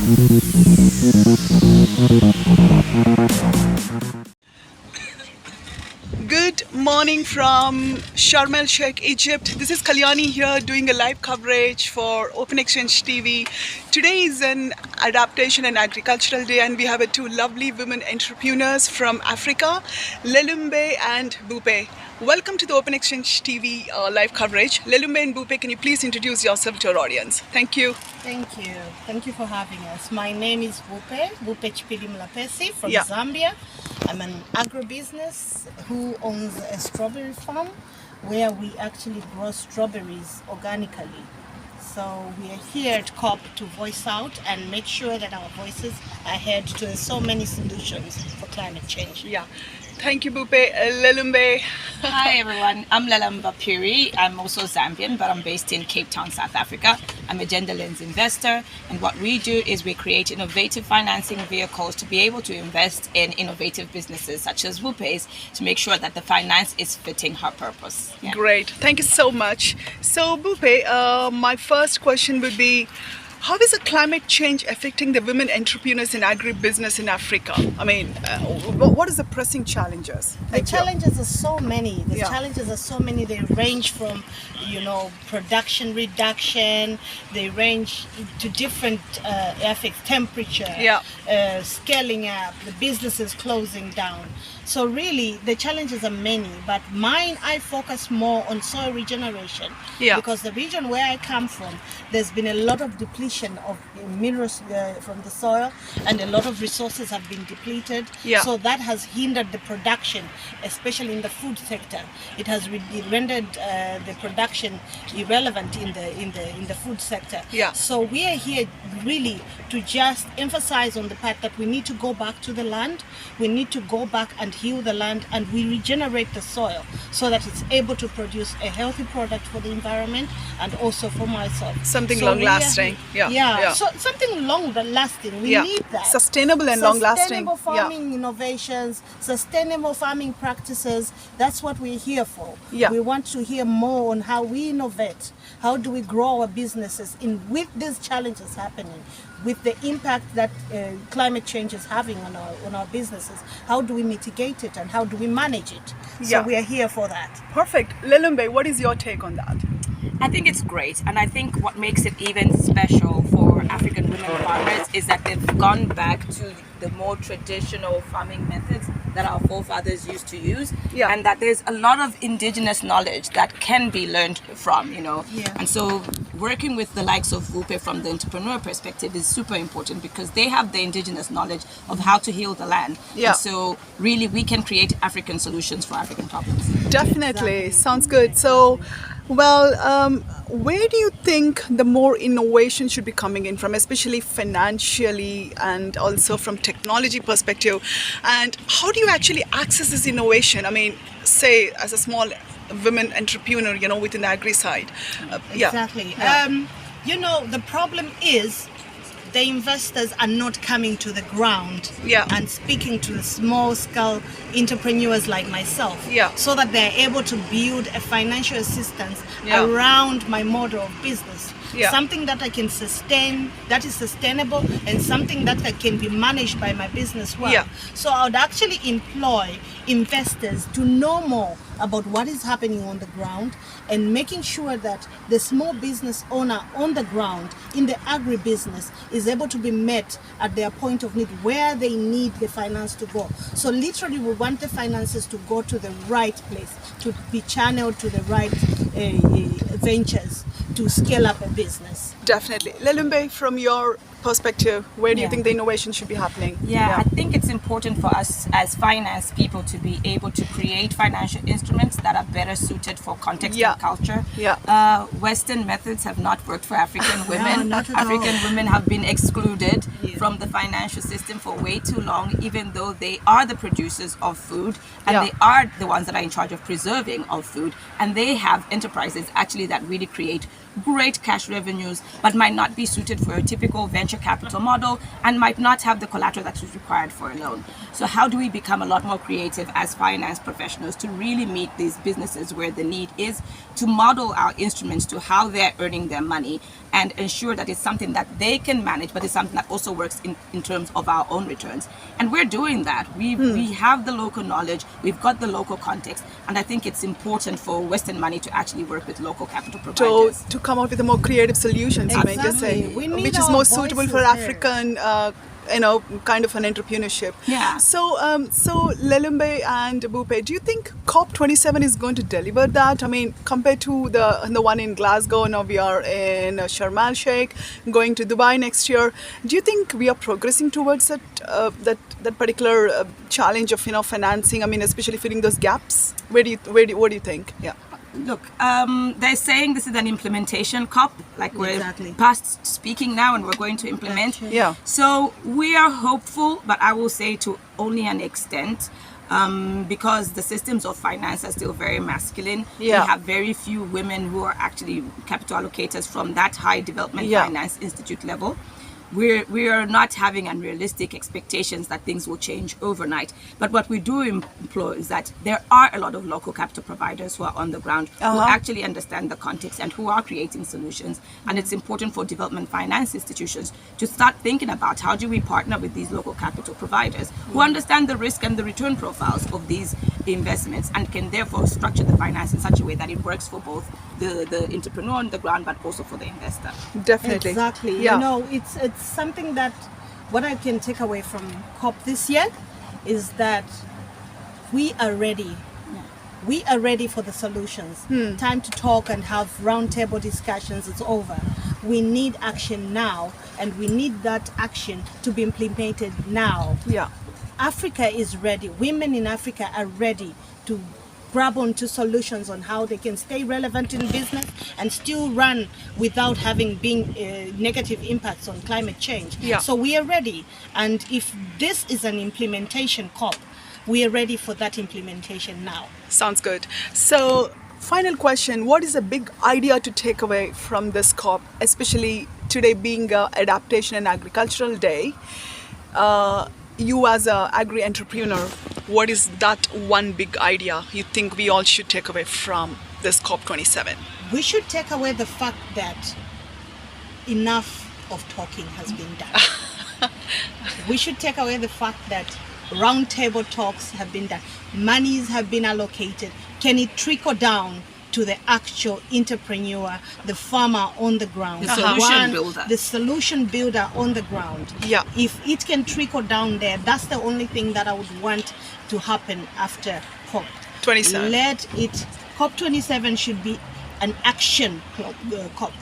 Good morning from Sharm el Sheikh, Egypt. This is Kalyani here doing a live coverage for Open Exchange TV. Today is an adaptation and agricultural day, and we have two lovely women entrepreneurs from Africa, Lelemba and Bupe. Welcome to the Open Exchange TV live coverage. Lelemba and Bupe, can you please introduce yourself to our audience? Thank you. Thank you. Thank you for having us. My name is Bupe Mulapesi from Yeah. Zambia. I'm an agribusiness who owns a strawberry farm where we actually grow strawberries organically. So we are here at COP to voice out and make sure that our voices are heard to so many solutions for climate change. Yeah. Thank you, Bupe. Lelemba. Hi everyone, I'm Lelemba Phiri. I'm also Zambian, but I'm based in Cape Town, South Africa. I'm a gender lens investor, and what we do is we create innovative financing vehicles to be able to invest in innovative businesses such as Bupe's to make sure that the finance is fitting her purpose. Yeah. Great. Thank you so much. So, Bupe, my first question would be, how is the climate change affecting the women entrepreneurs in agribusiness in Africa? I mean, what is the pressing challenges? The challenges are so many. The Yeah. challenges are so many. They range from, production reduction. They range to different effects, temperature, Yeah. scaling up, the businesses closing down. So really, the challenges are many. But mine, I focus more on soil regeneration. Yeah. Because the region where I come from, there's been a lot of depletion of minerals from the soil, and a lot of resources have been depleted. Yeah. So that has hindered the production, especially in the food sector. It has rendered the production irrelevant in the food sector. Yeah. So we are here really to just emphasize on the fact that we need to go back to the land. We need to go back and heal the land, and we regenerate the soil so that it's able to produce a healthy product for the environment and also for myself. Something So long we are- lasting. Yeah. So something long lasting. We need that. Sustainable and long lasting. Sustainable farming innovations, sustainable farming practices. That's what we're here for. Yeah. We want to hear more on how we innovate. How do we grow our businesses with these challenges happening, with the impact that climate change is having on our businesses? How do we mitigate it and how do we manage it? Yeah. So we are here for that. Perfect. Lelemba, what is your take on that? I think it's great, and I think what makes it even special for African women farmers is that they've gone back to the more traditional farming methods that our forefathers used to use, Yeah. and that there's a lot of indigenous knowledge that can be learned from, Yeah. And so working with the likes of Bupe from the entrepreneur perspective is super important because they have the indigenous knowledge of how to heal the land. Yeah. And so really we can create African solutions for African problems. Definitely. Exactly. Sounds good. So, well, where do you think the more innovation should be coming in from, especially financially and also from technology perspective? And how do you actually access this innovation? I mean, say as a small women entrepreneur, within the agri side. Exactly. Yeah. The problem is the investors are not coming to the ground Yeah. and speaking to the small scale entrepreneurs like myself, Yeah. so that they're able to build a financial assistance Yeah. around my model of business. Yeah. Something that I can sustain, that is sustainable, and something that can be managed by my business well. Yeah. So I would actually employ investors to know more about what is happening on the ground and making sure that the small business owner on the ground in the agribusiness is able to be met at their point of need where they need the finance to go. So literally we want the finances to go to the right place, to be channeled to the right ventures to scale up a business. Definitely. Lelemba, from your perspective, where do you Yeah. think the innovation should be happening? Yeah, I think it's important for us as finance people to be able to create financial instruments that are better suited for context Yeah. and culture. Yeah. Western methods have not worked for African women. not at African all. women have been excluded Yeah. from the financial system for way too long, even though they are the producers of food and Yeah. they are the ones that are in charge of preserving of food, and they have enterprises actually that really create great cash revenues but might not be suited for a typical venture venture capital model and might not have the collateral that is required for a loan. So how do we become a lot more creative as finance professionals to really meet these businesses where the need is, to model our instruments to how they're earning their money and ensure that it's something that they can manage, but it's something that also works in terms of our own returns. And we're doing that. We have the local knowledge, we've got the local context, and I think it's important for Western money to actually work with local capital providers. To come out with a more creative solutions, I mean to say, We need which is our more suitable for voices there. African, kind of an entrepreneurship. Yeah. So, Lelemba and Bupe, do you think COP27 is going to deliver that? I mean, compared to the one in Glasgow, now we are in Sharm el Sheikh, going to Dubai next year. Do you think we are progressing towards that particular challenge of financing? I mean, especially filling those gaps. What do you think? Yeah. Look, they're saying this is an implementation COP, like we're Exactly. past speaking now and we're going to implement. Yeah. So we are hopeful, but I will say to only an extent, because the systems of finance are still very masculine. Yeah. We have very few women who are actually capital allocators from that high development Yeah. finance institute level. We are not having unrealistic expectations that things will change overnight. But what we do implore is that there are a lot of local capital providers who are on the ground, who actually understand the context and who are creating solutions. And it's important for development finance institutions to start thinking about how do we partner with these local capital providers who understand the risk and the return profiles of these investments and can therefore structure the finance in such a way that it works for both the entrepreneur on the ground, but also for the investor. Definitely. Exactly. Yeah. You know, it's something that what I can take away from COP this year is that we are ready. We are ready for the solutions. Time to talk and have roundtable discussions is over. We need action now, and we need that action to be implemented now. Yeah. Africa is ready. Women in Africa are ready to grab onto solutions on how they can stay relevant in business and still run without having been negative impacts on climate change. Yeah. So we are ready. And if this is an implementation COP, we are ready for that implementation now. Sounds good. So, final question, what is a big idea to take away from this COP, especially today being Adaptation and Agricultural Day? You as an agri-entrepreneur, what is that one big idea you think we all should take away from this COP27? We should take away the fact that enough of talking has been done. We should take away the fact that roundtable talks have been done. Monies have been allocated. Can it trickle down to the actual entrepreneur, the farmer on the ground? The solution builder. The solution builder on the ground. Yeah. If it can trickle down there, that's the only thing that I would want to happen after COP. 27. COP27 should be an action COP.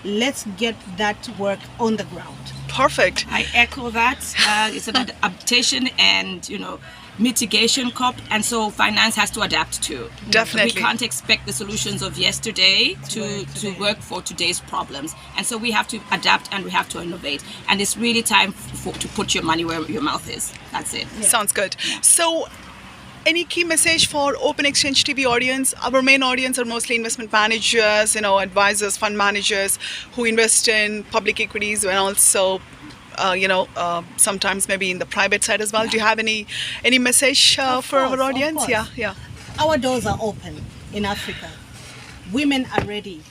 Let's get that work on the ground. Perfect. I echo that. It's an adaptation and mitigation COP, and so finance has to adapt too. Definitely. We can't expect the solutions of yesterday to work for today's problems, and so we have to adapt and we have to innovate. And it's really time to put your money where your mouth is. That's it. Sounds good. So, any key message for Open Exchange TV audience? Our main audience are mostly investment managers, advisors, fund managers who invest in public equities and also, sometimes maybe in the private side as well. Do you have any message for our course, audience? of Yeah, course. yeah. Our doors are open in Africa. Women are ready.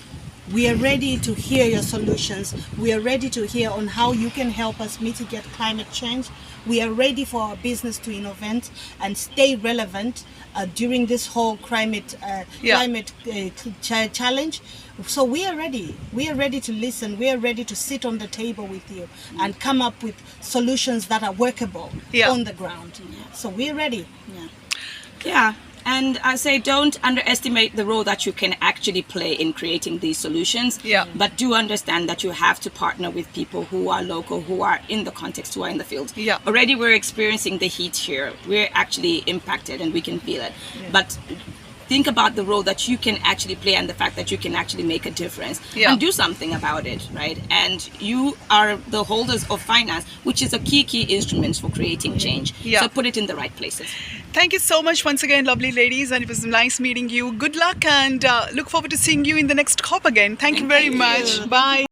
We are ready to hear your solutions. We are ready to hear on how you can help us mitigate climate change. We are ready for our business to innovate and stay relevant during this whole climate challenge. So we are ready. We are ready to listen. We are ready to sit on the table with you and come up with solutions that are workable on the ground. So we're ready. Yeah. And I say don't underestimate the role that you can actually play in creating these solutions. Yeah. But do understand that you have to partner with people who are local, who are in the context, who are in the field. Yeah. Already we're experiencing the heat here. We're actually impacted and we can feel it. Yeah. But think about the role that you can actually play and the fact that you can actually make a difference and do something about it, right? And you are the holders of finance, which is a key instrument for creating change. Yeah. So put it in the right places. Thank you so much once again, lovely ladies, and it was nice meeting you. Good luck and look forward to seeing you in the next COP again. Thank you very much. Bye.